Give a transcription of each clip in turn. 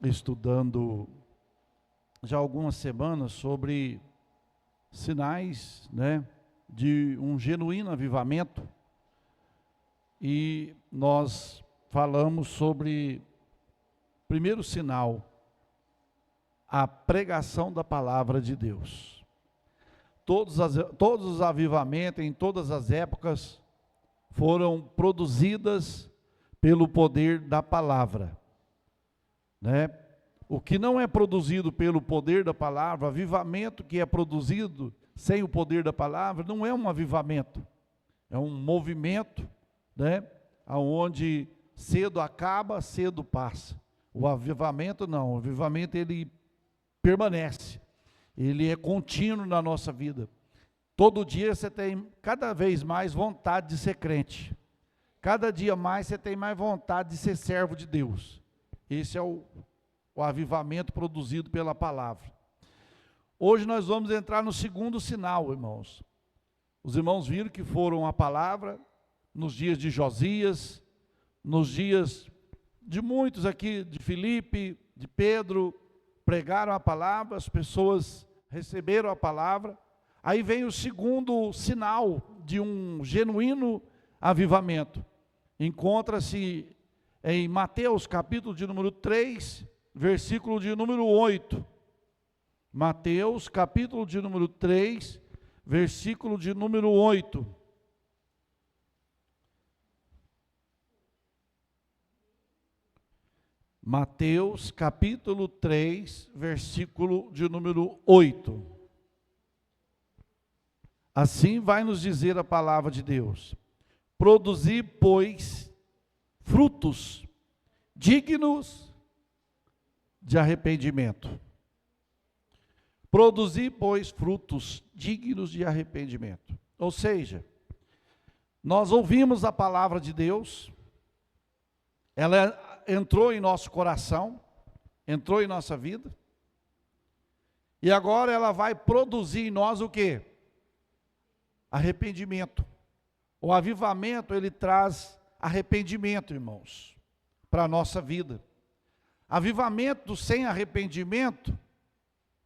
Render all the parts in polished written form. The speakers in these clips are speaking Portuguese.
estudando já há algumas semanas sobre sinais, né, de um genuíno avivamento, e nós falamos sobre primeiro sinal, a pregação da palavra de Deus. Todos os avivamentos em todas as épocas foram produzidas pelo poder da palavra, né? O que não é produzido pelo poder da palavra, avivamento que é produzido sem o poder da palavra, não é um avivamento, é um movimento, né? Onde cedo acaba, cedo passa. O avivamento não, o avivamento ele permanece, ele é contínuo na nossa vida. Todo dia você tem cada vez mais vontade de ser crente, cada dia mais você tem mais vontade de ser servo de Deus. Esse é o avivamento produzido pela palavra. Hoje nós vamos entrar no segundo sinal, irmãos. Os irmãos viram que foram a palavra nos dias de Josias, nos dias de muitos aqui, de Filipe, de Pedro, pregaram a palavra, as pessoas receberam a palavra. Aí vem o segundo sinal de um genuíno avivamento. Encontra-se em Mateus capítulo de número 3, versículo de número 8. Mateus capítulo de número 3, versículo de número 8. Mateus capítulo 3, versículo de número 8. Assim vai nos dizer a palavra de Deus: produzi, pois, frutos dignos de arrependimento. Produzi, pois, frutos dignos de arrependimento. Ou seja, nós ouvimos a palavra de Deus, ela entrou em nosso coração, entrou em nossa vida, e agora ela vai produzir em nós o quê? Arrependimento. O avivamento, ele traz arrependimento, irmãos, para a nossa vida. Avivamento sem arrependimento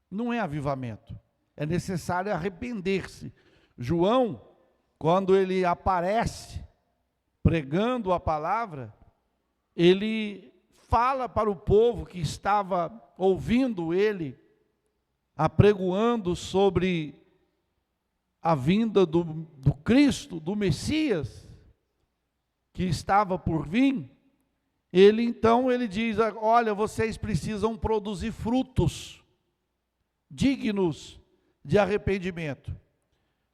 não é avivamento. É necessário arrepender-se. João, quando ele aparece pregando a palavra, ele fala para o povo que estava ouvindo ele, apregoando sobre a vinda do Cristo, do Messias, que estava por vir. Ele diz: olha, vocês precisam produzir frutos dignos de arrependimento.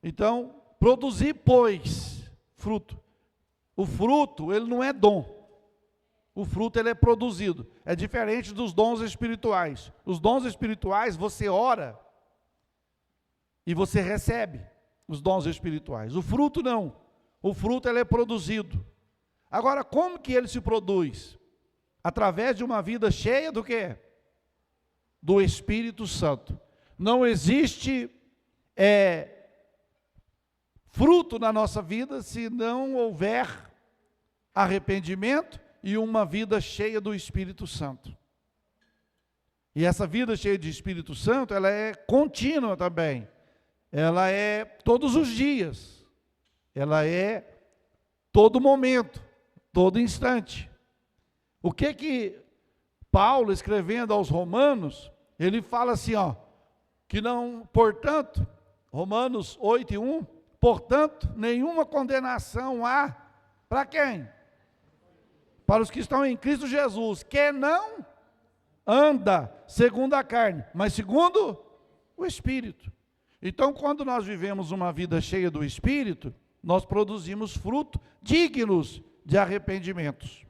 Então, produzir, pois, fruto. O fruto, ele não é dom. O fruto, ele é produzido. É diferente dos dons espirituais. Os dons espirituais, você ora e você recebe os dons espirituais. O fruto não. O fruto, ele é produzido. Agora, como que ele se produz? Através de uma vida cheia do quê? Do Espírito Santo. Não existe fruto na nossa vida se não houver arrependimento e uma vida cheia do Espírito Santo. E essa vida cheia de Espírito Santo, ela é contínua também. Ela é todos os dias. Ela é todo momento, todo instante. O que Paulo, escrevendo aos Romanos, ele fala assim, que não, portanto, Romanos 8:1, portanto, nenhuma condenação há para quem? Para os que estão em Cristo Jesus, que não anda segundo a carne, mas segundo o Espírito. Então, quando nós vivemos uma vida cheia do Espírito, nós produzimos fruto dignos de arrependimentos.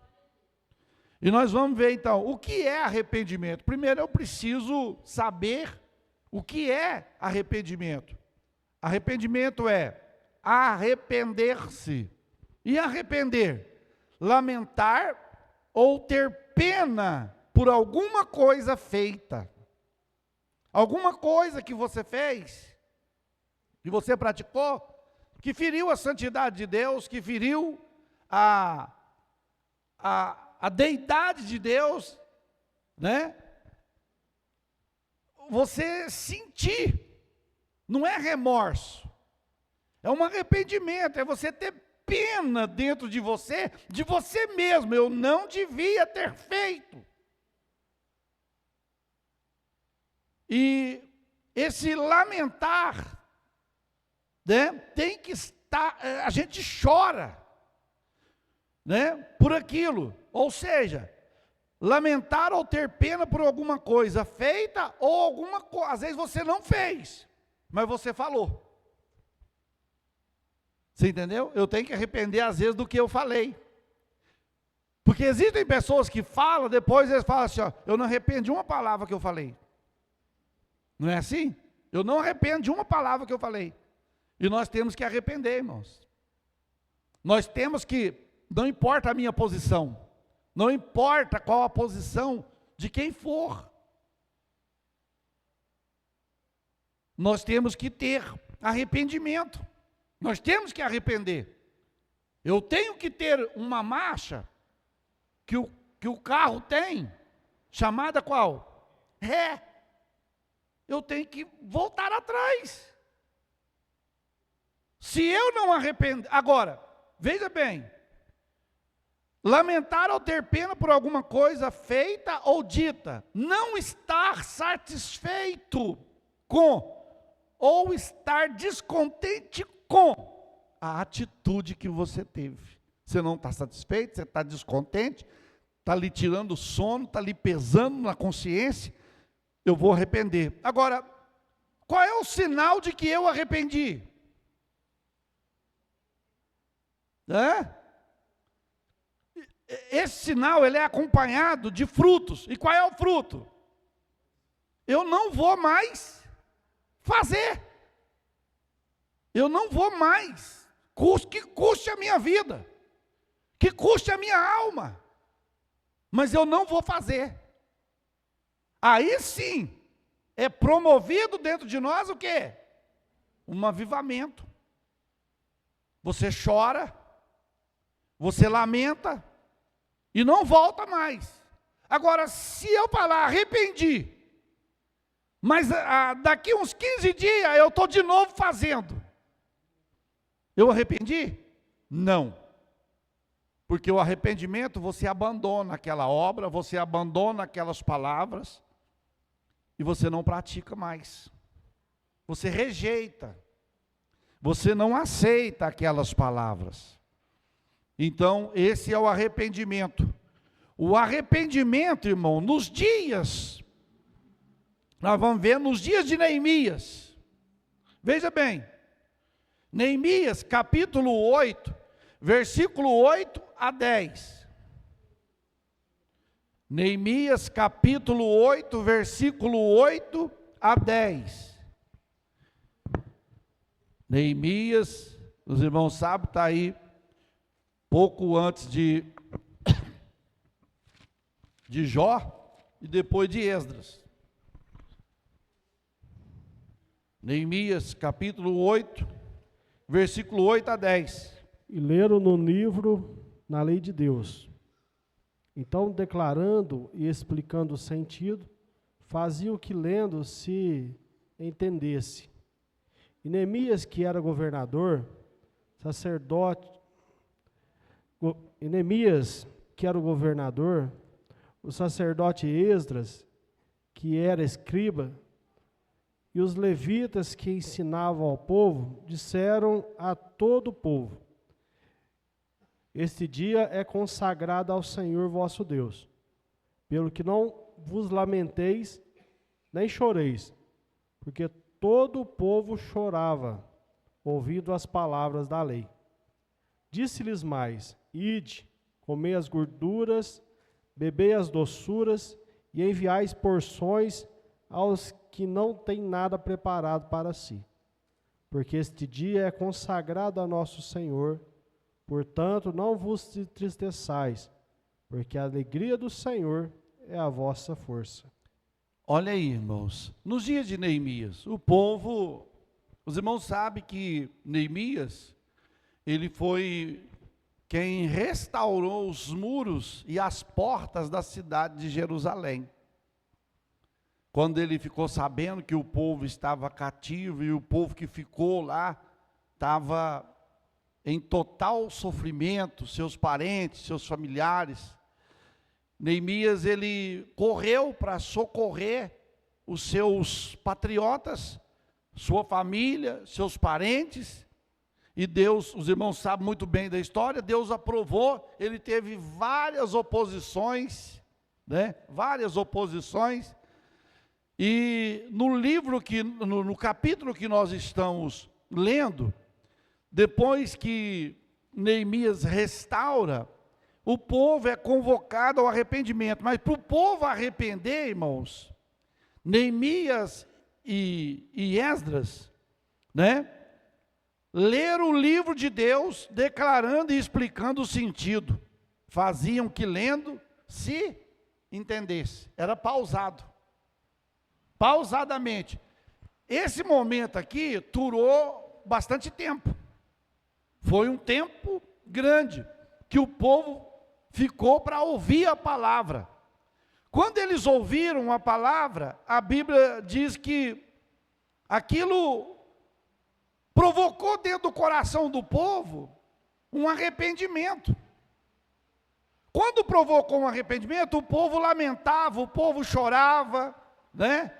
E nós vamos ver então, o que é arrependimento? Primeiro eu preciso saber o que é arrependimento. Arrependimento é arrepender-se. E arrepender? Lamentar ou ter pena por alguma coisa feita. Alguma coisa que você fez, que você praticou, que feriu a santidade de Deus, que feriu a deidade de Deus, né? você sentir, não é remorso, é um arrependimento, é você ter pena dentro de você mesmo. Eu não devia ter feito. E esse lamentar, né, tem que estar, a gente chora, né, por aquilo, ou seja, lamentar ou ter pena por alguma coisa feita, ou alguma coisa, às vezes você não fez, mas você falou. Você entendeu? Eu tenho que arrepender às vezes do que eu falei. Porque existem pessoas que falam, depois eles falam assim, ó, eu não arrependo de uma palavra que eu falei. Não é assim? Eu não arrependo de uma palavra que eu falei. E nós temos que arrepender, irmãos. Nós temos que, não importa a minha posição, não importa qual a posição de quem for, nós temos que ter arrependimento. Nós temos que arrepender. Eu tenho que ter uma marcha que o carro tem, chamada qual? Ré. Eu tenho que voltar atrás. Se eu não arrepender, agora, veja bem, lamentar ou ter pena por alguma coisa feita ou dita, não estar satisfeito com, ou estar descontente com a atitude que você teve. Você não está satisfeito, você está descontente, está lhe tirando o sono, está lhe pesando na consciência, eu vou arrepender. Agora, qual é o sinal de que eu arrependi? Esse sinal, ele é acompanhado de frutos. E qual é o fruto? Eu não vou mais fazer. Eu não vou mais. Que custe a minha vida. Que custe a minha alma. Mas eu não vou fazer. Aí sim, é promovido dentro de nós o quê? Um avivamento. Você chora, você lamenta, e não volta mais. Agora, se eu falar, arrependi, mas daqui uns 15 dias eu estou de novo fazendo, eu arrependi? Não. Porque o arrependimento, você abandona aquela obra, você abandona aquelas palavras, e você não pratica mais. Você rejeita. Você não aceita aquelas palavras. Então, esse é o arrependimento. O arrependimento, irmão, nos dias, nós vamos ver nos dias de Neemias. Veja bem, Neemias capítulo 8, versículo 8 a 10. Neemias capítulo 8, versículo 8 a 10. Neemias, os irmãos sabem, está aí pouco antes de Jó e depois de Esdras. Neemias capítulo 8, versículo 8 a 10. E leram no livro, na lei de Deus. Então, declarando e explicando o sentido, fazia o que lendo se entendesse. E Neemias, que era governador, o sacerdote Esdras, que era escriba, e os levitas que ensinavam ao povo, disseram a todo o povo: este dia é consagrado ao Senhor vosso Deus, pelo que não vos lamenteis, nem choreis, porque todo o povo chorava, ouvindo as palavras da lei. Disse-lhes mais: ide, comei as gorduras, bebei as doçuras, e enviais porções aos que não têm nada preparado para si. Porque este dia é consagrado a nosso Senhor, portanto não vos entristeçais, porque a alegria do Senhor é a vossa força. Olha aí, irmãos, nos dias de Neemias, o povo, os irmãos sabem que Neemias, ele foi quem restaurou os muros e as portas da cidade de Jerusalém. quando ele ficou sabendo que o povo estava cativo e o povo que ficou lá estava em total sofrimento, seus parentes, seus familiares, Neemias, ele correu para socorrer os seus patriotas, sua família, seus parentes, e Deus, os irmãos sabem muito bem da história, Deus aprovou, ele teve várias oposições, né? Várias oposições, e no livro, no capítulo que nós estamos lendo, depois que Neemias restaura, o povo é convocado ao arrependimento, mas para o povo arrepender, irmãos, Neemias e Esdras, né, leram o livro de Deus, declarando e explicando o sentido, faziam que lendo se entendesse, era pausado, pausadamente. Esse momento aqui durou bastante tempo, foi um tempo grande, que o povo ficou para ouvir a palavra. Quando eles ouviram a palavra, a Bíblia diz que aquilo provocou dentro do coração do povo um arrependimento. Quando provocou um arrependimento, o povo lamentava, o povo chorava, né?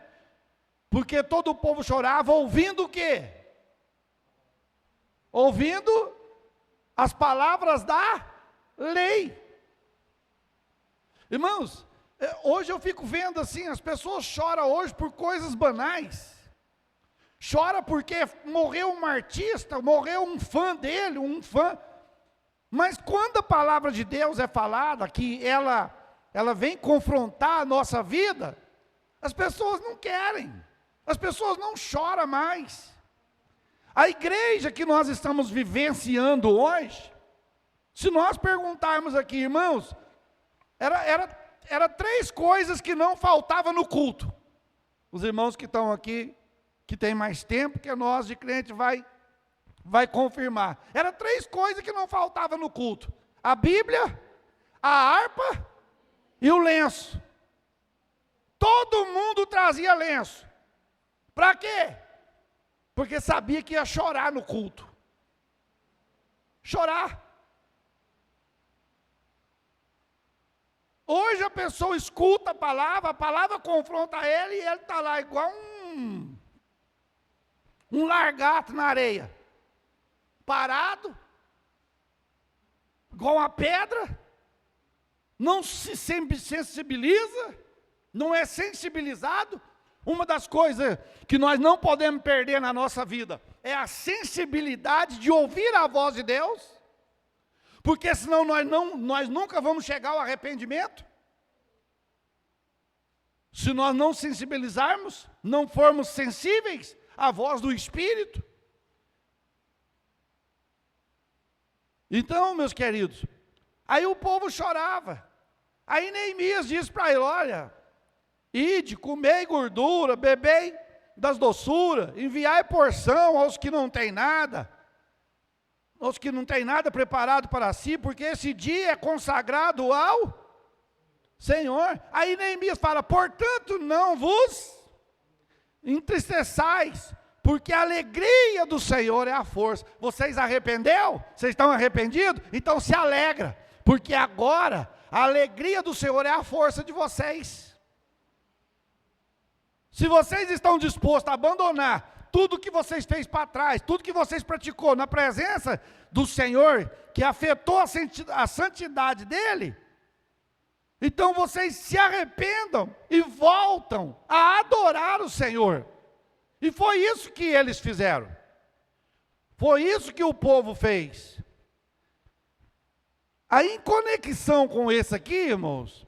Porque todo o povo chorava ouvindo o quê? Ouvindo as palavras da lei. Irmãos, hoje eu fico vendo assim, as pessoas choram hoje por coisas banais. Chora porque morreu um artista, morreu um fã dele, Mas quando a palavra de Deus é falada, que ela vem confrontar a nossa vida, as pessoas não querem, as pessoas não choram mais. A igreja que nós estamos vivenciando hoje, se nós perguntarmos aqui, irmãos, era 3 coisas que não faltavam no culto. Os irmãos que estão aqui, que tem mais tempo que nós de crente, vai confirmar. Era 3 coisas que não faltavam no culto: a Bíblia, a harpa e o lenço. Todo mundo trazia lenço. Para quê? Porque sabia que ia chorar no culto. Chorar. Hoje a pessoa escuta a palavra confronta ele, e ele está lá igual um largato na areia, parado, igual uma pedra, não se sensibiliza, não é sensibilizado. Uma das coisas que nós não podemos perder na nossa vida é a sensibilidade de ouvir a voz de Deus, porque senão nós nunca vamos chegar ao arrependimento. Se nós não sensibilizarmos, não formos sensíveis à voz do Espírito. Então, meus queridos, aí o povo chorava. Aí Neemias diz para ele: olha, ide, comei gordura, bebei das doçuras, enviai porção aos que não têm nada, aos que não têm nada preparado para si, porque esse dia é consagrado ao Senhor. Aí Neemias fala: portanto, não vos entristeçais, porque a alegria do Senhor é a força. Vocês arrependeu? Vocês estão arrependidos? Então se alegra, porque agora a alegria do Senhor é a força de vocês. Se vocês estão dispostos a abandonar tudo que vocês fez para trás, tudo que vocês praticou na presença do Senhor, que afetou a santidade dele, então vocês se arrependam e voltam a adorar o Senhor. E foi isso que eles fizeram. Foi isso que o povo fez. Aí, em conexão com esse aqui, irmãos,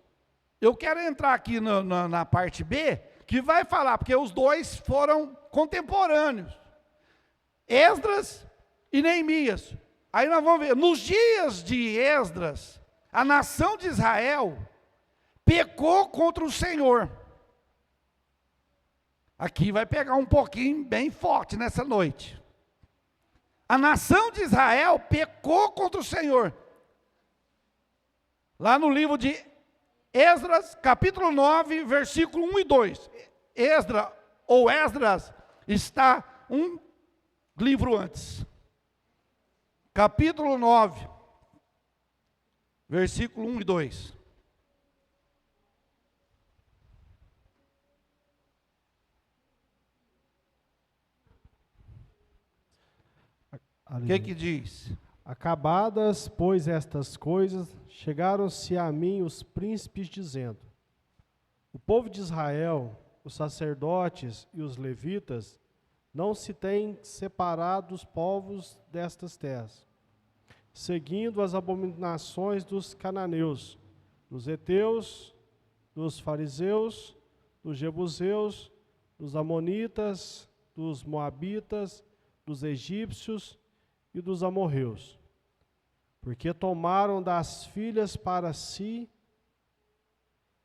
eu quero entrar aqui na parte B, que vai falar, porque os dois foram contemporâneos, Esdras e Neemias. Aí nós vamos ver, nos dias de Esdras, a nação de Israel pecou contra o Senhor. Aqui vai pegar um pouquinho bem forte nessa noite. A nação de Israel pecou contra o Senhor. Lá no livro de Esdras, capítulo 9, versículo 1 e 2. Esdras está um livro antes. Capítulo 9, versículo 1 e 2. O que diz? Acabadas, pois, estas coisas, chegaram-se a mim os príncipes, dizendo: o povo de Israel, os sacerdotes e os levitas, não se têm separado dos povos destas terras, seguindo as abominações dos cananeus, dos heteus, dos fariseus, dos jebuseus, dos amonitas, dos moabitas, dos egípcios e dos amorreus, porque tomaram das filhas para si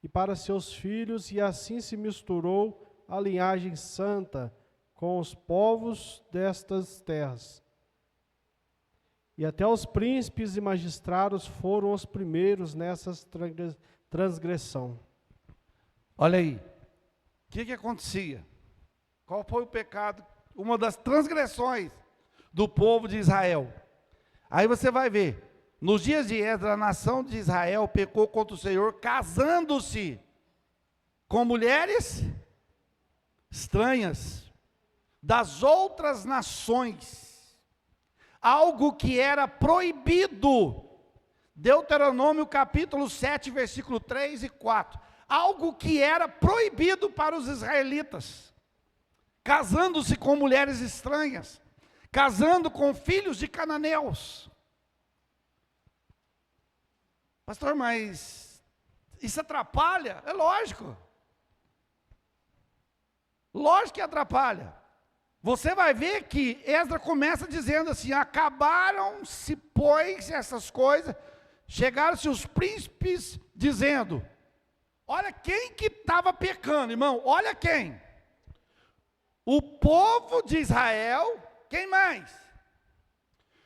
e para seus filhos, e assim se misturou a linhagem santa com os povos destas terras. E até os príncipes e magistrados foram os primeiros nessas transgressão. Olha aí, o que acontecia? Qual foi o pecado? Uma das transgressões do povo de Israel. Aí você vai ver, nos dias de Esdras, a nação de Israel pecou contra o Senhor, casando-se com mulheres estranhas das outras nações, algo que era proibido. Deuteronômio capítulo 7, versículo 3 e 4, algo que era proibido para os israelitas, casando-se com mulheres estranhas, casando com filhos de cananeus. Pastor, mas isso atrapalha? É lógico. Lógico que atrapalha. Você vai ver que Esdras começa dizendo assim: acabaram-se, pois, essas coisas, chegaram-se os príncipes dizendo, olha quem que estava pecando, irmão, olha quem? O povo de Israel, quem mais?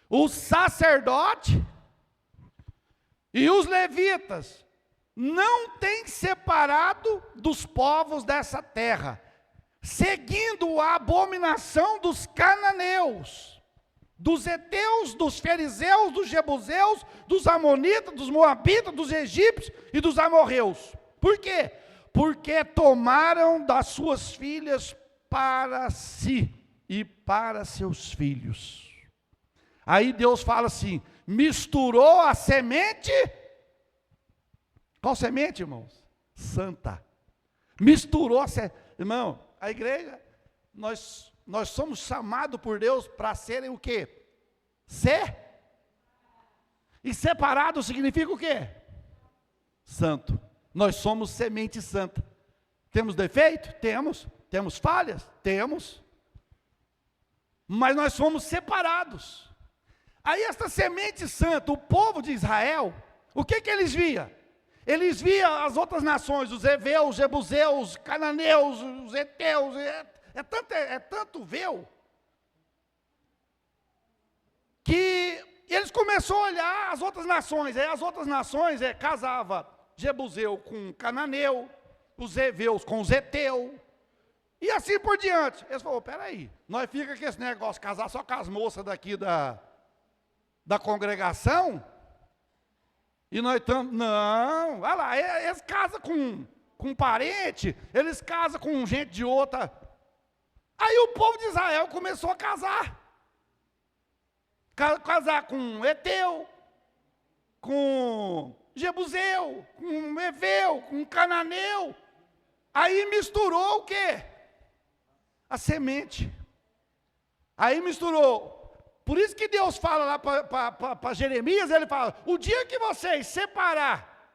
O sacerdote e os levitas não têm separado dos povos dessa terra, seguindo a abominação dos cananeus, dos heteus, dos fariseus, dos jebuseus, dos amonitas, dos moabitas, dos egípcios e dos amorreus. Por quê? Porque tomaram das suas filhas para si e para seus filhos. Aí Deus fala assim, misturou a semente. Qual semente, irmãos? Santa. Misturou a semente. Irmão, a igreja, nós somos chamados por Deus para serem o quê? E separado significa o quê? Santo. Nós somos semente santa. Temos defeito? Temos. Temos falhas? Temos. Mas nós somos separados. Aí esta semente santa, o povo de Israel, o que eles viam? Eles viam as outras nações, os heveus, os jebuseus, os cananeus, os heteus, é tanto véu, que eles começaram a olhar as outras nações. Aí as outras nações casava jebuseu com cananeu, os heveus com os heteus, e assim por diante. Eles falaram, peraí, nós fica com esse negócio, casar só com as moças daqui da congregação, e nós estamos, não, olha lá, eles casam com parente, eles casam com gente de outra. Aí o povo de Israel começou a casar com Eteu, com Jebuseu, com Eveu, com Cananeu. Aí misturou o quê? A semente. Aí misturou. Por isso que Deus fala lá para Jeremias, ele fala, o dia que vocês separar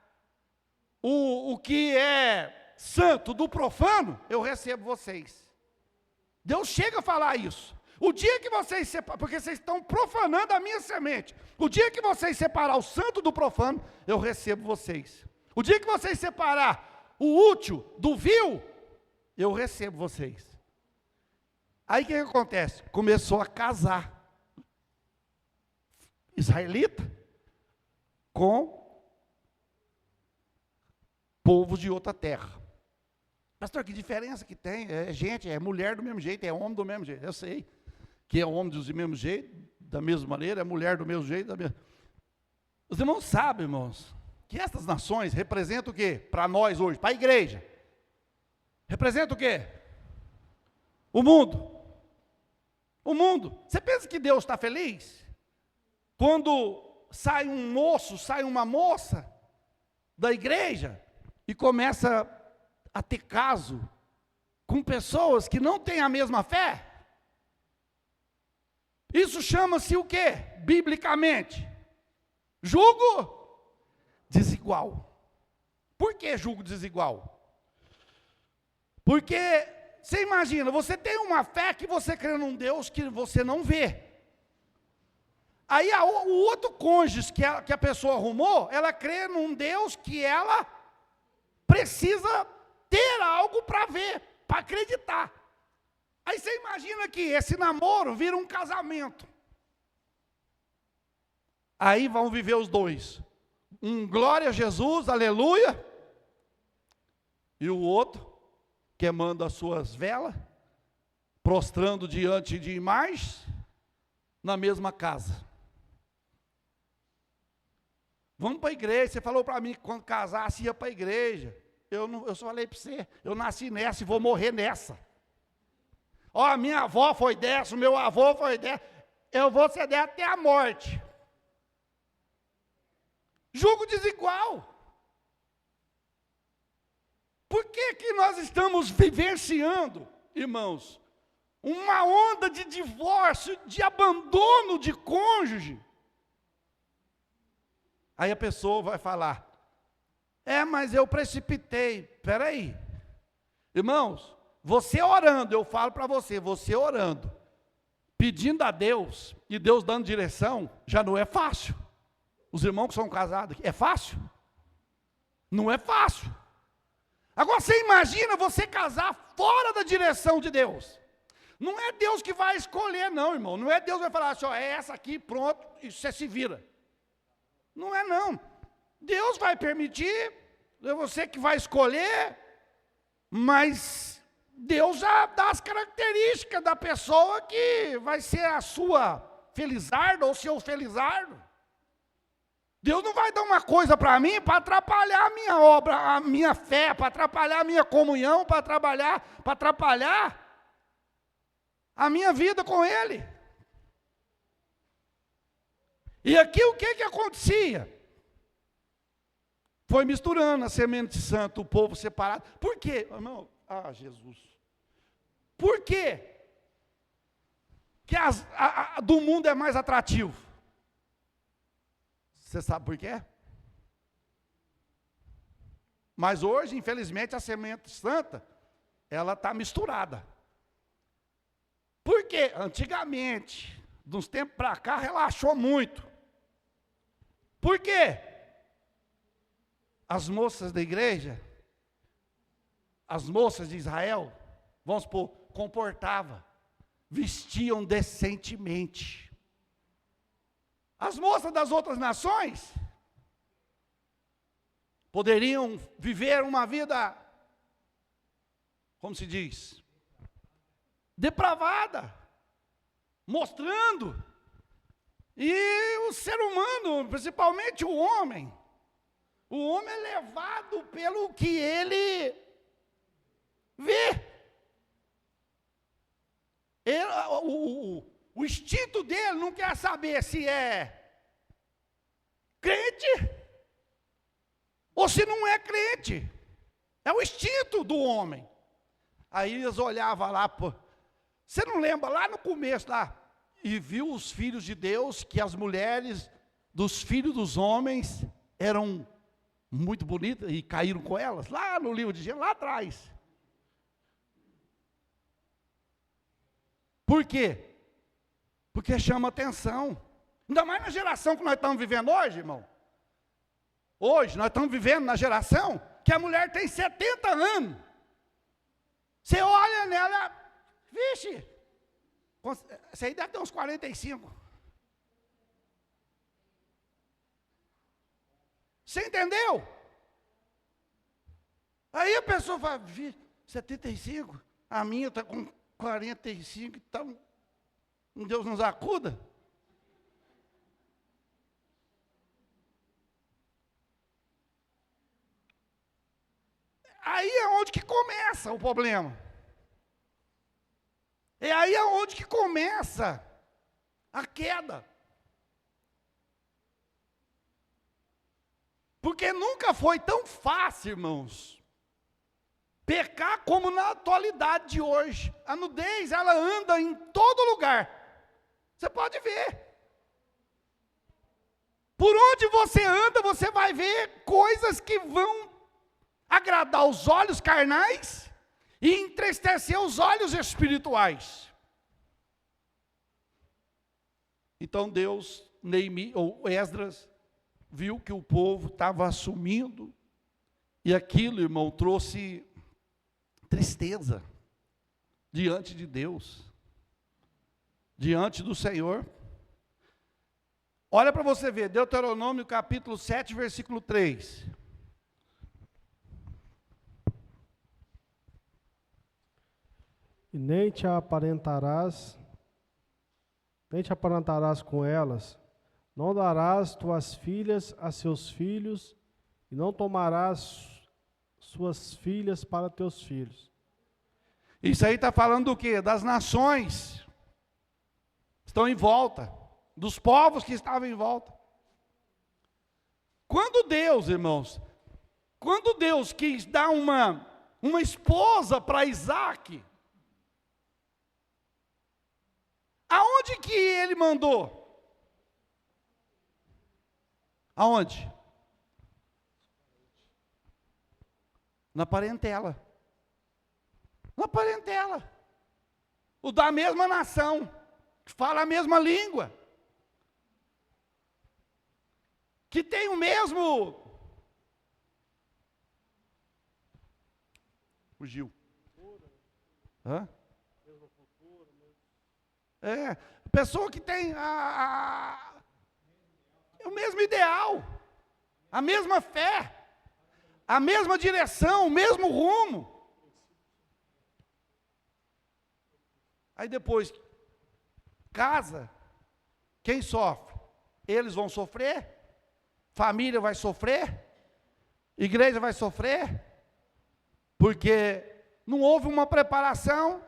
o que é santo do profano, eu recebo vocês. Deus chega a falar isso. O dia que vocês separar, porque vocês estão profanando a minha semente, o dia que vocês separar o santo do profano, eu recebo vocês. O dia que vocês separar o útil do vil, eu recebo vocês. Aí o que acontece? Começou a casar israelita com povos de outra terra. Pastor, que diferença que tem? É gente, é mulher do mesmo jeito, é homem do mesmo jeito. Eu sei que é homem do mesmo jeito, da mesma maneira, é mulher do mesmo jeito. Os irmãos sabem, irmãos, que essas nações representam o quê? Para nós hoje, para a igreja. Representa o quê? O mundo. O mundo. Você pensa que Deus está feliz? Quando sai um moço, sai uma moça da igreja e começa a ter caso com pessoas que não têm a mesma fé? Isso chama-se o quê? Biblicamente? Julgo desigual. Por que julgo desigual? Porque, você imagina, você tem uma fé que você crê num Deus que você não vê. Aí o outro cônjuge que a pessoa arrumou, ela crê num Deus que ela precisa ter algo para ver, para acreditar. Aí você imagina que esse namoro vira um casamento. Aí vão viver os dois. Um glória a Jesus, aleluia. E o outro queimando as suas velas, prostrando diante de imagens, na mesma casa. Vamos para a igreja. Você falou para mim que quando casasse ia para a igreja. Eu só falei para você, eu nasci nessa e vou morrer nessa. Ó, a minha avó foi dessa, o meu avô foi dessa. Eu vou ser dessa até a morte. Julgo desigual. Por que nós estamos vivenciando, irmãos, uma onda de divórcio, de abandono de cônjuge? Aí a pessoa vai falar, mas eu precipitei. Espera aí. Irmãos, você orando, eu falo para você orando, pedindo a Deus, e Deus dando direção, já não é fácil. Os irmãos que são casados, é fácil? Não é fácil. Agora você imagina você casar fora da direção de Deus. Não é Deus que vai escolher não, irmão. Não é Deus que vai falar assim, é essa aqui, pronto, e você se vira. Não é não. Deus vai permitir, é você que vai escolher, mas Deus já dá as características da pessoa que vai ser a sua felizardo ou seu felizardo. Deus não vai dar uma coisa para mim para atrapalhar a minha obra, a minha fé, para atrapalhar a minha comunhão, para atrapalhar a minha vida com Ele. E aqui o que acontecia? Foi misturando a semente santa, o povo separado. Por quê? Irmão, Jesus. Por quê? Que do mundo é mais atrativo? Você sabe por quê? Mas hoje, infelizmente, a semente santa, ela está misturada. Por quê? Antigamente, de uns tempos para cá, relaxou muito. Por quê? As moças da igreja, as moças de Israel, vamos supor, comportavam, vestiam decentemente. As moças das outras nações poderiam viver uma vida, como se diz, depravada, mostrando. E o ser humano, principalmente o homem é levado pelo que ele vê. O instinto dele não quer saber se é crente ou se não é crente. É o instinto do homem. Aí eles olhavam lá, você não lembra lá no começo lá? E viu os filhos de Deus, que as mulheres dos filhos dos homens eram muito bonitas e caíram com elas, lá no livro de Gênesis, lá atrás. Por quê? Porque chama atenção. Ainda mais na geração que nós estamos vivendo hoje, irmão. Hoje nós estamos vivendo na geração que a mulher tem 70 anos. Você olha nela, vixe, você aí deve ter uns 45. Você entendeu? Aí a pessoa fala, 75? A minha está com 45, então Deus nos acuda. Aí é onde que começa o problema. É aí é onde que começa a queda. Porque nunca foi tão fácil, irmãos, pecar como na atualidade de hoje. A nudez, ela anda em todo lugar. Você pode ver. Por onde você anda, você vai ver coisas que vão agradar os olhos carnais e entristecer os olhos espirituais. Então Deus, Esdras, viu que o povo estava assumindo, e aquilo, irmão, trouxe tristeza diante de Deus, diante do Senhor. Olha para você ver, Deuteronômio capítulo 7, versículo 3. E nem te aparentarás com elas, não darás tuas filhas a seus filhos, e não tomarás suas filhas para teus filhos. Isso aí está falando do quê? Das nações que estão em volta, dos povos que estavam em volta. Quando Deus, irmãos, quando Deus quis dar uma esposa para Isaac, aonde que ele mandou? Aonde? Na parentela. Na parentela. O da mesma nação, que fala a mesma língua, que tem o mesmo... Fugiu. Hã? Pessoa que tem o mesmo ideal, a mesma fé, a mesma direção, o mesmo rumo. Aí depois, casa, quem sofre? Eles vão sofrer, família vai sofrer, igreja vai sofrer, porque não houve uma preparação,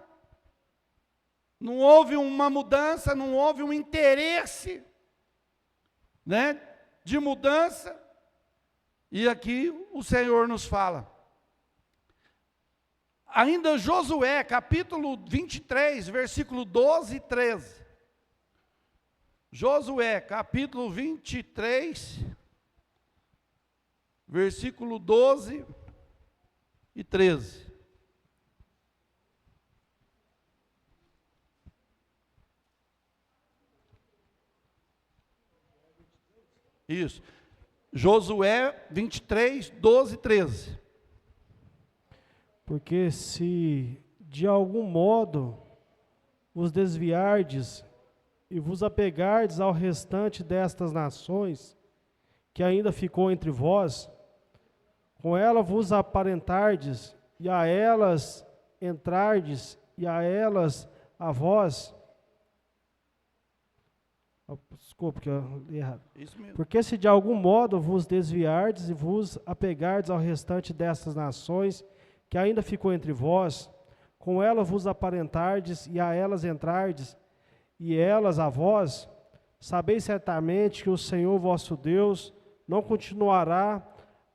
não houve uma mudança, não houve um interesse, né, de mudança. E aqui o Senhor nos fala. Ainda Josué, capítulo 23, versículo 12 e 13. Josué, capítulo 23, versículo 12 e 13. Isso. Josué 23, 12 e 13. Porque se de algum modo vos desviardes e vos apegardes ao restante destas nações, que ainda ficou entre vós, com ela vos aparentardes, e a elas entrardes, e a elas a vós. Desculpa, porque eu li errado. Isso mesmo. Porque se de algum modo vos desviardes e vos apegardes ao restante destas nações, que ainda ficou entre vós, com ela vos aparentardes, e a elas entrardes, e elas a vós, sabeis certamente que o Senhor vosso Deus não continuará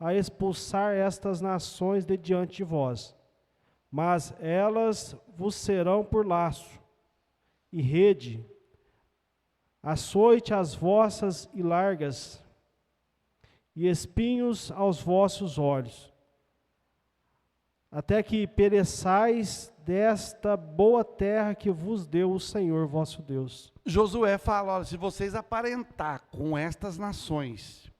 a expulsar estas nações de diante de vós, mas elas vos serão por laço e rede, açoite às vossas e largas, e espinhos aos vossos olhos, até que pereçais desta boa terra que vos deu o Senhor vosso Deus. Josué fala, olha, se vocês aparentar com estas nações,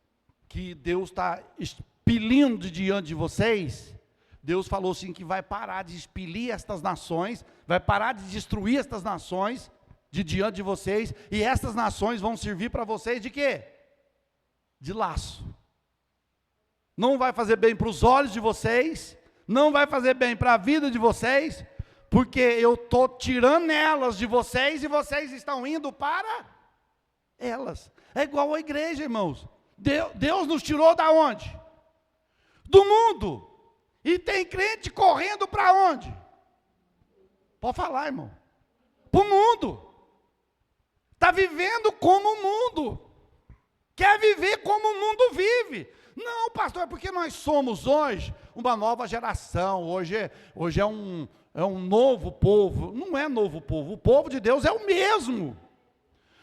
que Deus está expelindo diante de vocês, Deus falou assim que vai parar de expelir estas nações, vai parar de destruir estas nações, de diante de vocês, e estas nações vão servir para vocês de quê? De laço. Não vai fazer bem para os olhos de vocês, não vai fazer bem para a vida de vocês, porque eu estou tirando elas de vocês e vocês estão indo para elas. É igual a igreja, irmãos. Deus nos tirou da onde? Do mundo. E tem crente correndo para onde? Pode falar, irmão. Para o mundo. Está vivendo como o mundo. Quer viver como o mundo vive. Não, pastor, é porque nós somos hoje uma nova geração. Hoje é um novo povo. Não é novo povo. O povo de Deus é o mesmo.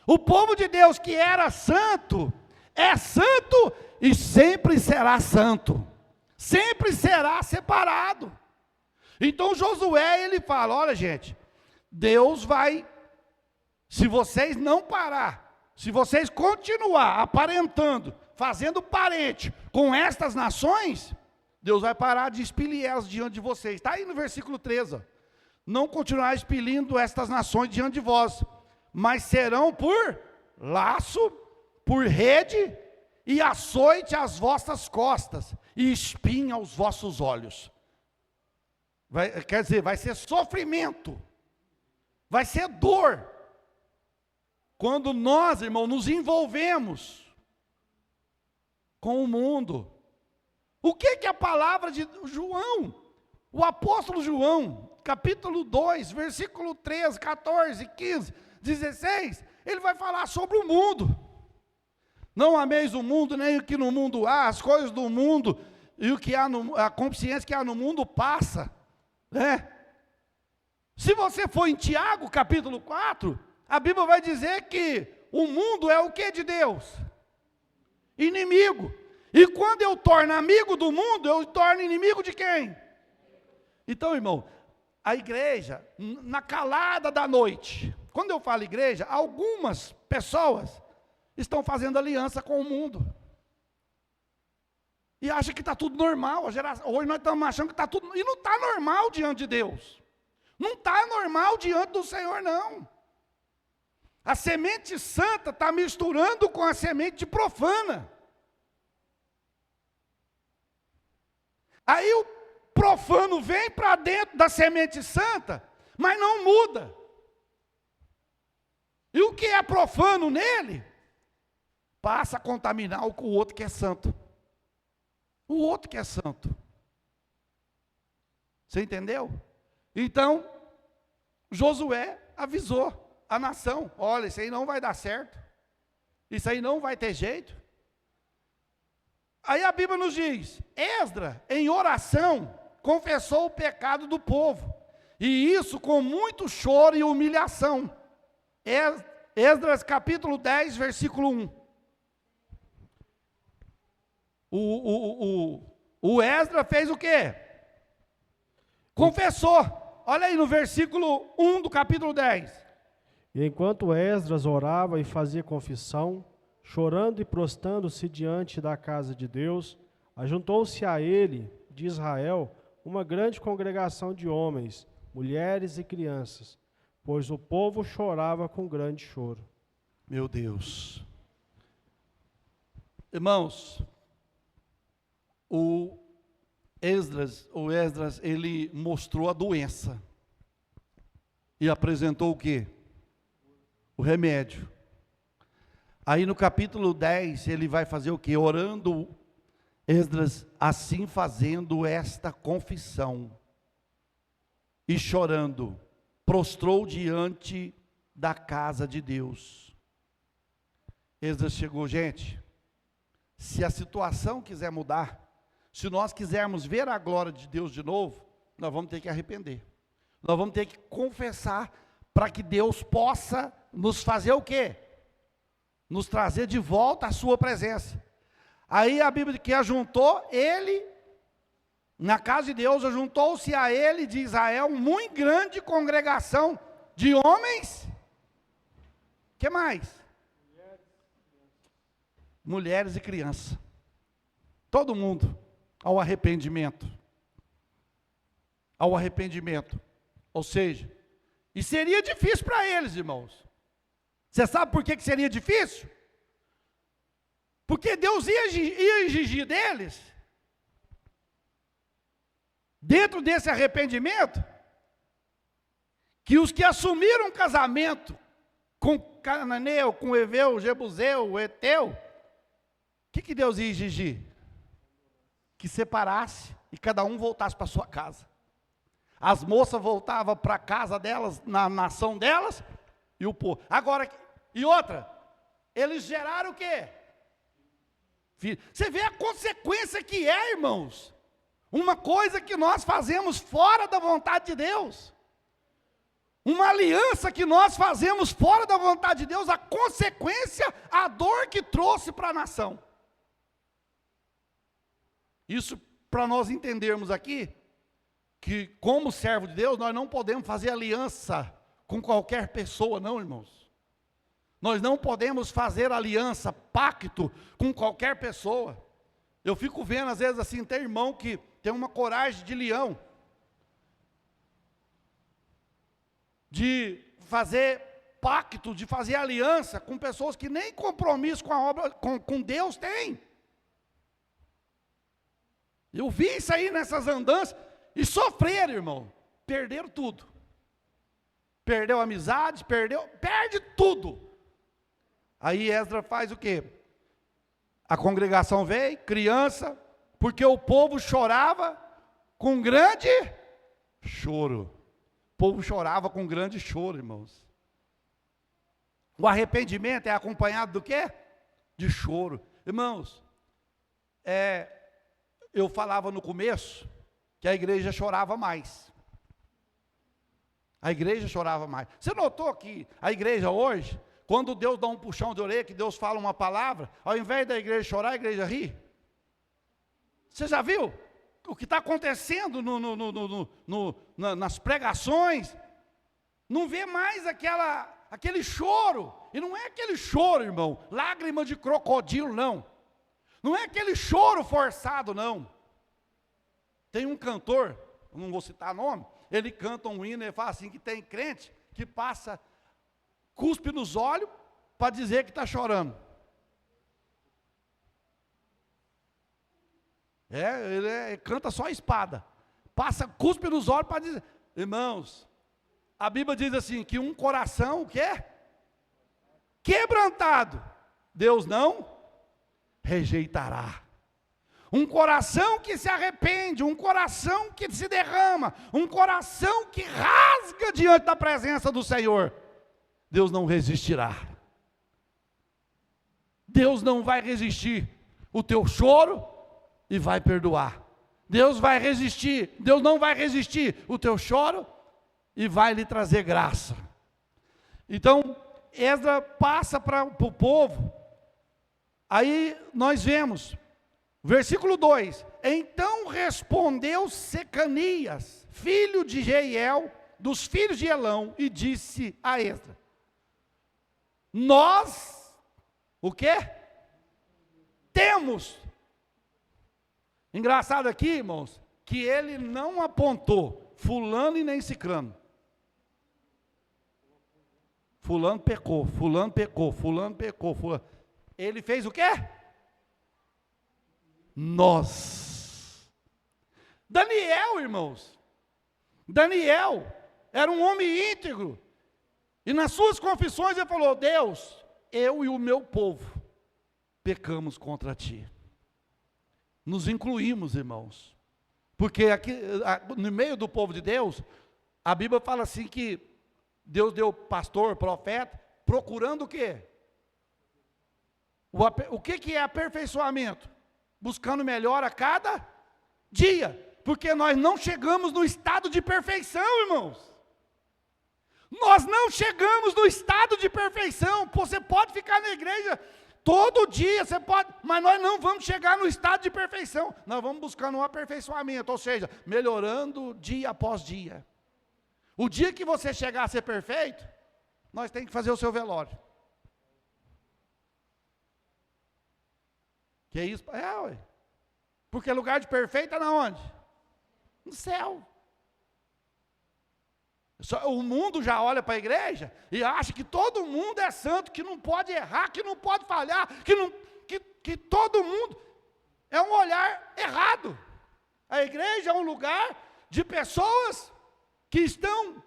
O povo de Deus que era santo, é santo e sempre será santo. Sempre será separado. Então Josué, ele fala, olha gente, Deus vai, se vocês não parar, se vocês continuar aparentando, fazendo parente com estas nações, Deus vai parar de expelir elas diante de vocês. Está aí no versículo 13. Ó. Não continuar expelindo estas nações diante de vós, mas serão por laço, por rede e açoite às vossas costas e espinho aos vossos olhos. Quer dizer, vai ser sofrimento, vai ser dor. Quando nós, irmão, nos envolvemos com o mundo. O que a palavra de João, o apóstolo João, capítulo 2, versículo 13, 14, 15, 16, ele vai falar sobre o mundo. Não ameis o mundo, nem o que no mundo há, as coisas do mundo, e o que há a consciência que há no mundo passa. Né? Se você for em Tiago, capítulo 4, a Bíblia vai dizer que o mundo é o que de Deus? Inimigo. E quando eu torno amigo do mundo, eu torno inimigo de quem? Então, irmão, a igreja, na calada da noite, quando eu falo igreja, algumas pessoas estão fazendo aliança com o mundo. E acham que está tudo normal. Hoje nós estamos achando que está tudo... E não está normal diante de Deus. Não está normal diante do Senhor, não. A semente santa está misturando com a semente profana. Aí o profano vem para dentro da semente santa, mas não muda. E o que é profano nele, passa a contaminar o outro que é santo. O outro que é santo. Você entendeu? Então, Josué avisou a nação, olha, isso aí não vai dar certo. Isso aí não vai ter jeito. Aí a Bíblia nos diz, Esdras, em oração, confessou o pecado do povo. E isso com muito choro e humilhação. Esdras capítulo 10, versículo 1. O Esdras fez o quê? Confessou. Olha aí no versículo 1 do capítulo 10. E enquanto Esdras orava e fazia confissão, chorando e prostrando-se diante da casa de Deus, ajuntou-se a ele, de Israel, uma grande congregação de homens, mulheres e crianças, pois o povo chorava com grande choro. Meu Deus. Irmãos, o Esdras, ele mostrou a doença e apresentou o quê? O remédio. Aí no capítulo 10, ele vai fazer o quê? Orando, Esdras, assim fazendo esta confissão e chorando, prostrou diante da casa de Deus. Esdras chegou, gente, se a situação quiser mudar, se nós quisermos ver a glória de Deus de novo, nós vamos ter que arrepender. Nós vamos ter que confessar para que Deus possa nos fazer o quê? Nos trazer de volta a sua presença. Aí a Bíblia que ajuntou ele, na casa de Deus, ajuntou-se a ele de Israel, muito grande congregação de homens. Que mais? Mulheres e crianças. Todo mundo ao arrependimento. Ao arrependimento. Ou seja, e seria difícil para eles, irmãos. Você sabe por que seria difícil? Porque Deus ia exigir deles dentro desse arrependimento, que os que assumiram casamento com Cananeu, com Eveu, Jebuseu, Eteu, o que Deus ia exigir? Que separasse e cada um voltasse para sua casa. As moças voltavam para a casa delas, na nação delas, e o povo. Agora, e outra, eles geraram o quê? Filho. Você vê a consequência que é, irmãos. Uma coisa que nós fazemos fora da vontade de Deus. Uma aliança que nós fazemos fora da vontade de Deus, a consequência, a dor que trouxe para a nação. Isso para nós entendermos aqui, que como servo de Deus, nós não podemos fazer aliança com qualquer pessoa, não, irmãos. Nós não podemos fazer aliança, pacto com qualquer pessoa. Eu fico vendo às vezes assim, tem irmão que tem uma coragem de leão, de fazer pacto, de fazer aliança com pessoas que nem compromisso com a obra, com Deus tem. Eu vi isso aí nessas andanças, e sofreram, irmão, perderam tudo. Perdeu a amizade, perde tudo. Aí Esdras faz o quê? A congregação veio, criança, porque o povo chorava com grande choro. O povo chorava com grande choro, irmãos. O arrependimento é acompanhado do quê? De choro. Irmãos, eu falava no começo que a igreja chorava mais. A igreja chorava mais. Você notou que a igreja hoje, quando Deus dá um puxão de orelha, que Deus fala uma palavra, ao invés da igreja chorar, a igreja ri? Você já viu o que está acontecendo nas pregações? Não vê mais aquele choro. E não é aquele choro, irmão, lágrima de crocodilo, não. Não é aquele choro forçado, não. Tem um cantor, não vou citar nome, ele canta um hino e fala assim, que tem crente que passa, cuspe nos olhos para dizer que está chorando. Ele canta só a espada. Passa, cuspe nos olhos para dizer. Irmãos, a Bíblia diz assim, que um coração, o quê? Quebrantado, Deus não rejeitará. Um coração que se arrepende, um coração que se derrama, um coração que rasga diante da presença do Senhor, Deus não resistirá. Deus não vai resistir o teu choro e vai perdoar. Deus não vai resistir o teu choro e vai lhe trazer graça. Então, Esdras passa para o povo, aí nós vemos, versículo 2, então respondeu Secanias, filho de Jeiel, dos filhos de Elão, e disse a Esdras, nós, o quê? Temos. Engraçado aqui, irmãos, que ele não apontou fulano e nem cicrano. Fulano pecou, fulano pecou, fulano pecou, fulano. Ele fez o quê? Nós. Daniel, irmãos. Daniel era um homem íntegro. E nas suas confissões ele falou, Deus, eu e o meu povo pecamos contra ti. Nos incluímos, irmãos. Porque aqui, no meio do povo de Deus, a Bíblia fala assim que Deus deu pastor, profeta, procurando o quê? O que é aperfeiçoamento? Buscando melhor a cada dia. Porque nós não chegamos no estado de perfeição, irmãos. Nós não chegamos no estado de perfeição. Você pode ficar na igreja todo dia, você pode, mas nós não vamos chegar no estado de perfeição. Nós vamos buscando um aperfeiçoamento, ou seja, melhorando dia após dia. O dia que você chegar a ser perfeito, nós temos que fazer o seu velório. Que é isso? Ué. Porque lugar de perfeito é na onde? No céu. O mundo já olha para a igreja e acha que todo mundo é santo, que não pode errar, que não pode falhar, que todo mundo é um olhar errado. A igreja é um lugar de pessoas que estão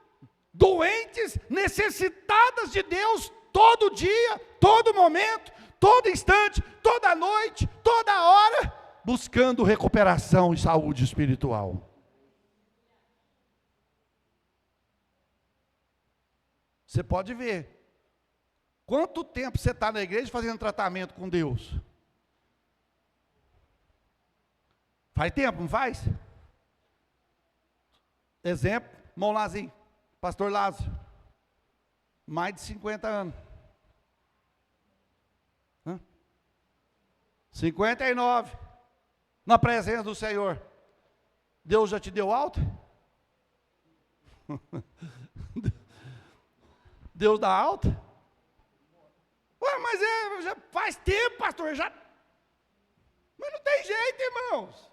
doentes, necessitadas de Deus todo dia, todo momento, todo instante, toda noite, toda hora, buscando recuperação e saúde espiritual. Você pode ver quanto tempo você está na igreja fazendo tratamento com Deus. Faz tempo, não faz? Exemplo, irmão Lazinho, pastor Lázaro, mais de 50 anos. 59, na presença do Senhor. Deus já te deu alta? Deus dá alta? Ué, mas já faz tempo, pastor, já. Mas não tem jeito, irmãos.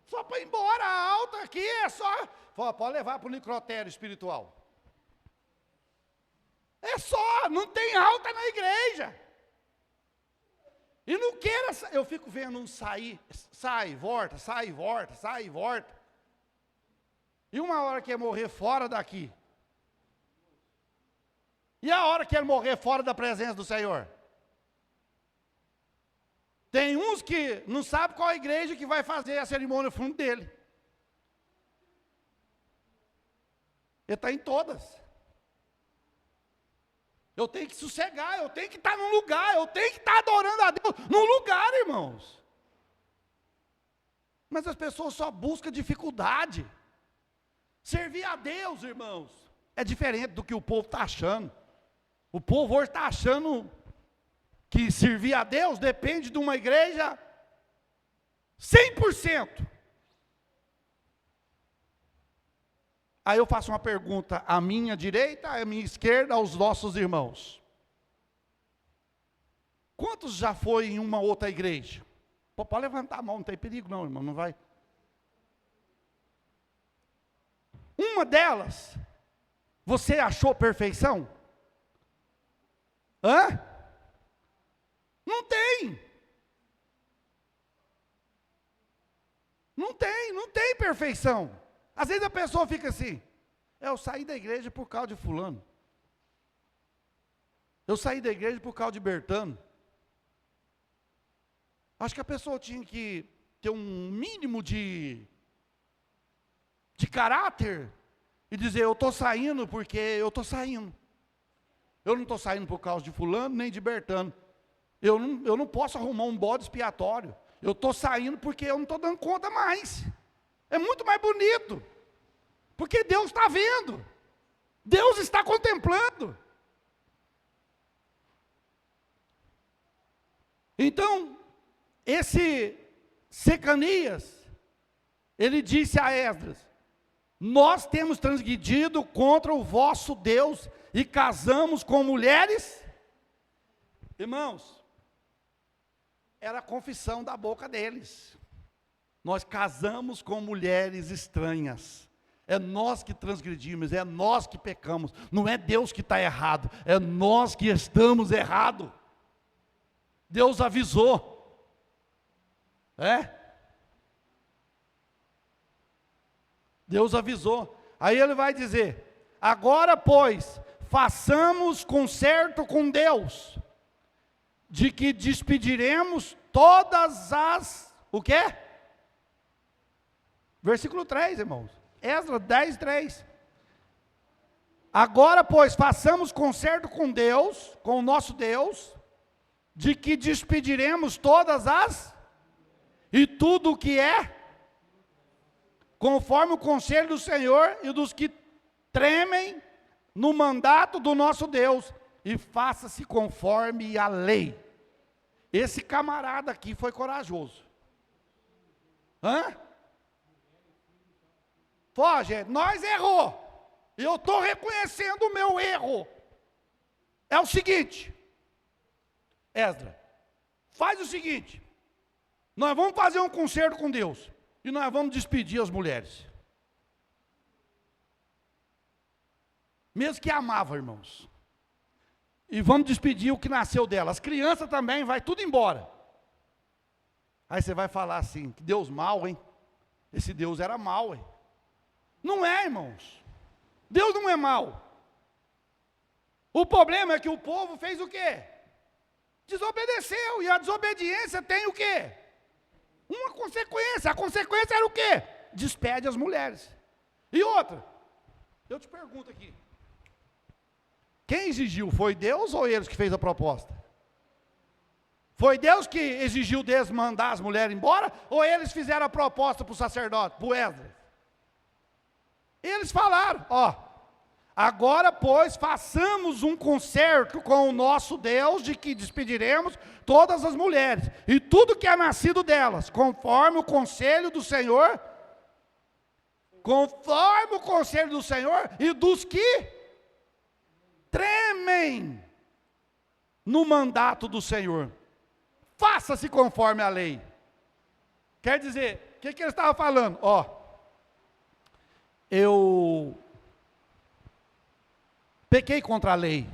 Só para ir embora, a alta aqui é só. Pode levar para o necrotério espiritual. É só, não tem alta na igreja. E não queira, eu fico vendo um sair, sai, volta, sai, volta, sai, volta. E uma hora quer morrer fora daqui. E a hora quer morrer fora da presença do Senhor. Tem uns que não sabem qual a igreja que vai fazer a cerimônia no fundo dele. Ele está em todas. Eu tenho que sossegar, eu tenho que estar num lugar, eu tenho que estar adorando a Deus num lugar, irmãos. Mas as pessoas só buscam dificuldade. Servir a Deus, irmãos, é diferente do que o povo está achando. O povo hoje está achando que servir a Deus depende de uma igreja 100%. Aí eu faço uma pergunta à minha direita, à minha esquerda, aos nossos irmãos. Quantos já foi em uma outra igreja? Pode levantar a mão, não tem perigo não, irmão, não vai. Uma delas, você achou perfeição? Hã? Não tem. Não tem perfeição. Às vezes a pessoa fica assim, eu saí da igreja por causa de fulano. Eu saí da igreja por causa de Bertano. Acho que a pessoa tinha que ter um mínimo de caráter e dizer, eu estou saindo porque eu estou saindo. Eu não estou saindo por causa de fulano nem de Bertano. Eu não posso arrumar um bode expiatório. Eu estou saindo porque eu não estou dando conta mais. É muito mais bonito. Porque Deus está vendo. Deus está contemplando. Então, esse Secanias, ele disse a Esdras, nós temos transgredido contra o vosso Deus e casamos com mulheres. Irmãos, era a confissão da boca deles. Nós casamos com mulheres estranhas. É nós que transgredimos, é nós que pecamos. Não é Deus que está errado, é nós que estamos errados. Deus avisou. Deus avisou. Aí ele vai dizer, agora pois, façamos concerto com Deus, de que despediremos todas as, o quê? Versículo 3, irmãos. Esdras 10, 3. Agora, pois, façamos concerto com Deus, com o nosso Deus, de que despediremos todas as, e tudo o que é, conforme o conselho do Senhor e dos que tremem no mandato do nosso Deus, e faça-se conforme a lei. Esse camarada aqui foi corajoso. Pô, gente, nós errou. Eu estou reconhecendo o meu erro. É o seguinte, Esdras, faz o seguinte, nós vamos fazer um concerto com Deus, e nós vamos despedir as mulheres. Mesmo que amava, irmãos. E vamos despedir o que nasceu dela. As crianças também, vai tudo embora. Aí você vai falar assim, que Deus mau, hein? Esse Deus era mau, hein? Não é, irmãos. Deus não é mau. O problema é que o povo fez o quê? Desobedeceu. E a desobediência tem o quê? Uma consequência. A consequência era o quê? Despede as mulheres. E outra, eu te pergunto aqui. Quem exigiu? Foi Deus ou eles que fez a proposta? Foi Deus que exigiu deles mandar as mulheres embora? Ou eles fizeram a proposta para o sacerdote, para o Esdras? Eles falaram, ó, agora pois façamos um concerto com o nosso Deus, de que despediremos todas as mulheres, e tudo que é nascido delas, conforme o conselho do Senhor, e dos que tremem no mandato do Senhor. Faça-se conforme a lei. Quer dizer, o que ele estava falando? Ó, eu pequei contra a lei.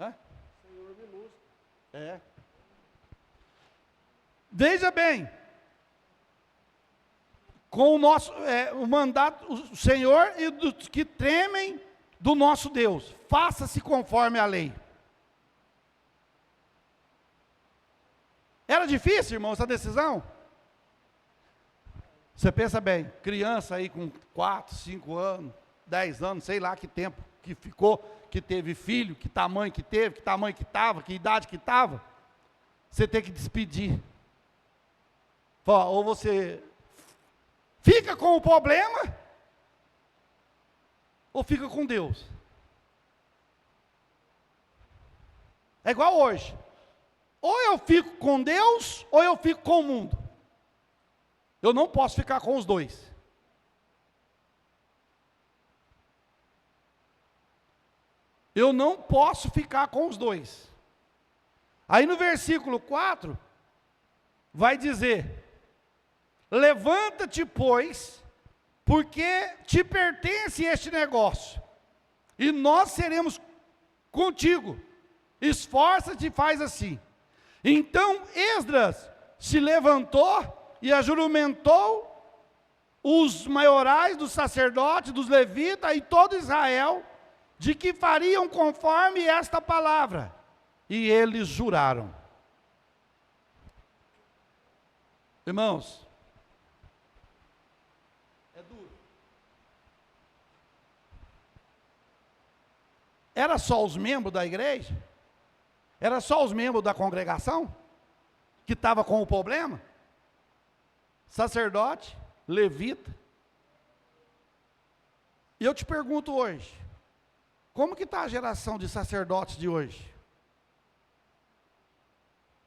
Hã? É. Veja bem, com o nosso, o mandato, o Senhor e dos que tremem do nosso Deus, faça-se conforme a lei. Era difícil, irmão, essa decisão? Você pensa bem, criança aí com 4, 5 anos, 10 anos, sei lá que tempo que ficou, que teve filho, que tamanho que teve, que tamanho que estava, que idade que estava, você tem que despedir. Ou você fica com o problema, ou fica com Deus. É igual hoje. Ou eu fico com Deus, ou eu fico com o mundo. Eu não posso ficar com os dois. Eu não posso ficar com os dois. Aí no versículo 4, vai dizer: levanta-te, pois, porque te pertence este negócio, e nós seremos contigo. Esforça-te e faz assim. Então Esdras se levantou e ajuramentou os maiorais dos sacerdotes, dos levitas e todo Israel, de que fariam conforme esta palavra. E eles juraram. Irmãos, é duro. Era só os membros da igreja? Era só os membros da congregação que estavam com o problema? Sacerdote, levita. E eu te pergunto hoje, como que está a geração de sacerdotes de hoje?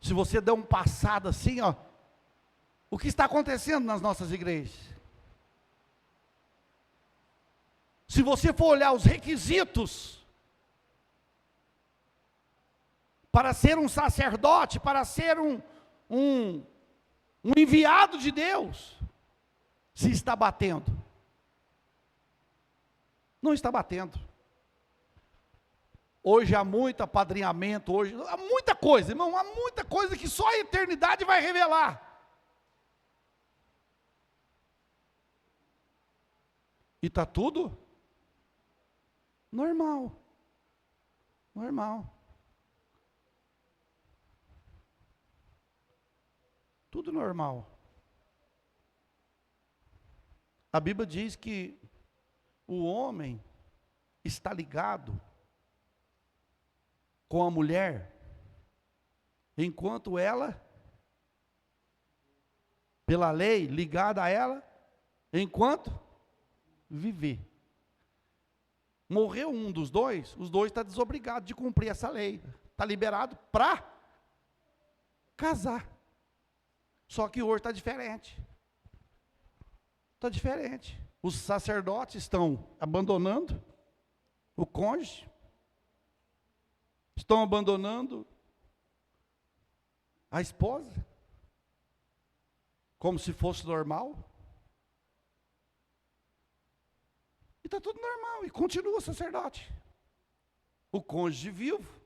Se você der um passado assim, ó, o que está acontecendo nas nossas igrejas? Se você for olhar os requisitos para ser um sacerdote, para ser um enviado de Deus, se está batendo. Não está batendo. Hoje há muito apadrinhamento, hoje há muita coisa, irmão, há muita coisa que só a eternidade vai revelar. E está tudo normal. Normal. Tudo normal. A Bíblia diz que o homem está ligado com a mulher, enquanto ela, pela lei, ligada a ela, enquanto viver. Morreu um dos dois, os dois estão desobrigados de cumprir essa lei. Está liberado para casar. Só que hoje está diferente. Está diferente. Os sacerdotes estão abandonando o cônjuge, estão abandonando a esposa, como se fosse normal. E está tudo normal, e continua o sacerdote. O cônjuge vivo.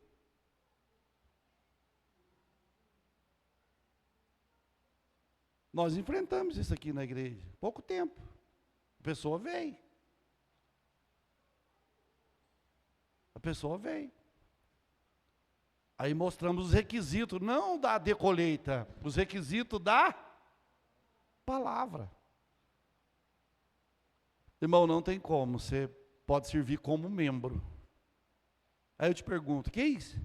Nós enfrentamos isso aqui na igreja, pouco tempo. A pessoa veio. A pessoa veio. Aí mostramos os requisitos, não da colheita, os requisitos da palavra. Irmão, não tem como, você pode servir como membro. Aí eu te pergunto, que é isso?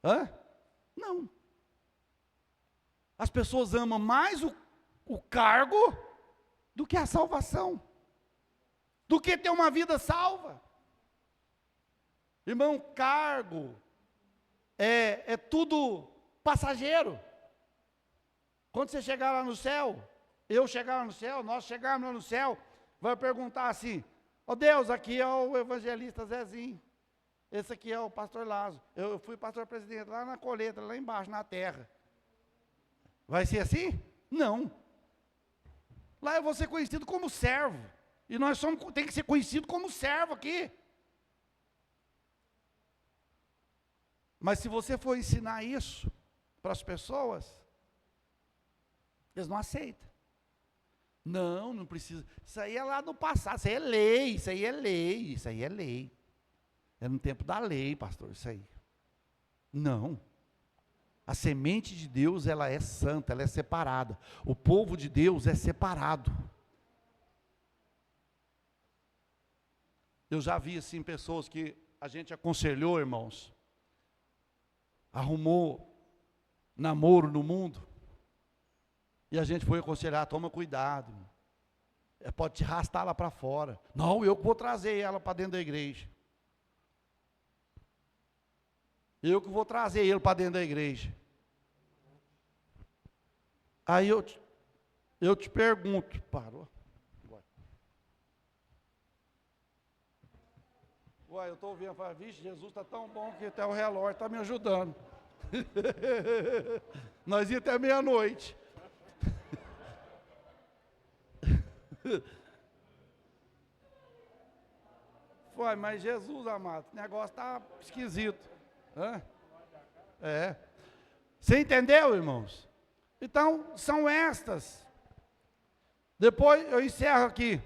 Hã? Não. As pessoas amam mais o cargo do que a salvação, do que ter uma vida salva. Irmão, cargo é tudo passageiro. Quando você chegar lá no céu, eu chegar lá no céu, nós chegarmos lá no céu, vai perguntar assim, ó Deus, aqui é o evangelista Zezinho, esse aqui é o pastor Lázaro, eu fui pastor presidente lá na colheita, lá embaixo, na terra. Vai ser assim? Não. Lá eu vou ser conhecido como servo, e nós tem que ser conhecido como servo aqui. Mas se você for ensinar isso para as pessoas, eles não aceitam. Não, não precisa. Isso aí é lá no passado, isso aí é lei, isso aí é lei, isso aí é lei. É no tempo da lei, pastor, isso aí. Não. A semente de Deus, ela é santa, ela é separada. O povo de Deus é separado. Eu já vi assim pessoas que a gente aconselhou, irmãos, arrumou namoro no mundo, e a gente foi aconselhar, toma cuidado, pode te arrastar lá para fora. Não, eu que vou trazer ela para dentro da igreja. Eu que vou trazer ele para dentro da igreja. Aí eu te pergunto, parou? Uai, eu estou ouvindo, falo, vixe, Jesus está tão bom que até o relógio está me ajudando. Nós ia até meia-noite. Foi, mas Jesus, amado, o negócio está esquisito. Hã? É. Você entendeu, irmãos? Então, são estas. Depois eu encerro aqui.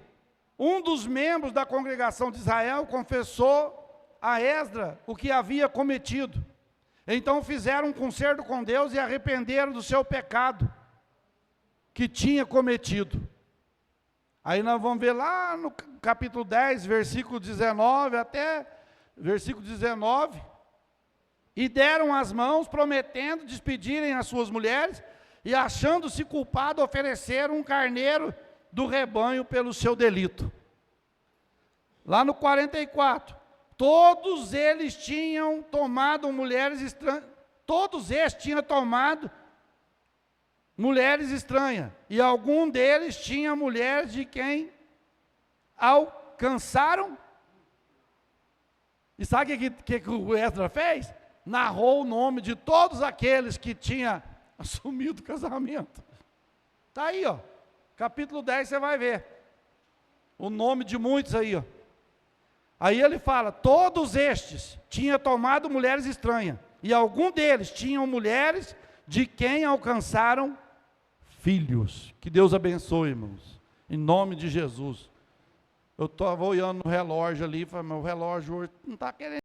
Um dos membros da congregação de Israel confessou a Esdras o que havia cometido. Então fizeram um concerto com Deus e arrependeram do seu pecado que tinha cometido. Aí nós vamos ver lá no capítulo 10, versículo 19, até versículo 19. E deram as mãos, prometendo despedirem as suas mulheres, e achando-se culpado, ofereceram um carneiro do rebanho pelo seu delito. Lá no 44, todos eles tinham tomado mulheres estranhas, todos eles tinham tomado mulheres estranhas, e algum deles tinha mulheres de quem alcançaram. E sabe o que o Esdras fez? Narrou o nome de todos aqueles que tinham assumido o casamento. Está aí, ó. Capítulo 10 você vai ver. O nome de muitos aí, ó. Aí ele fala, todos estes tinham tomado mulheres estranhas, e algum deles tinham mulheres de quem alcançaram filhos. Que Deus abençoe, irmãos. Em nome de Jesus. Eu estava olhando no relógio ali, falei, meu relógio hoje não está querendo.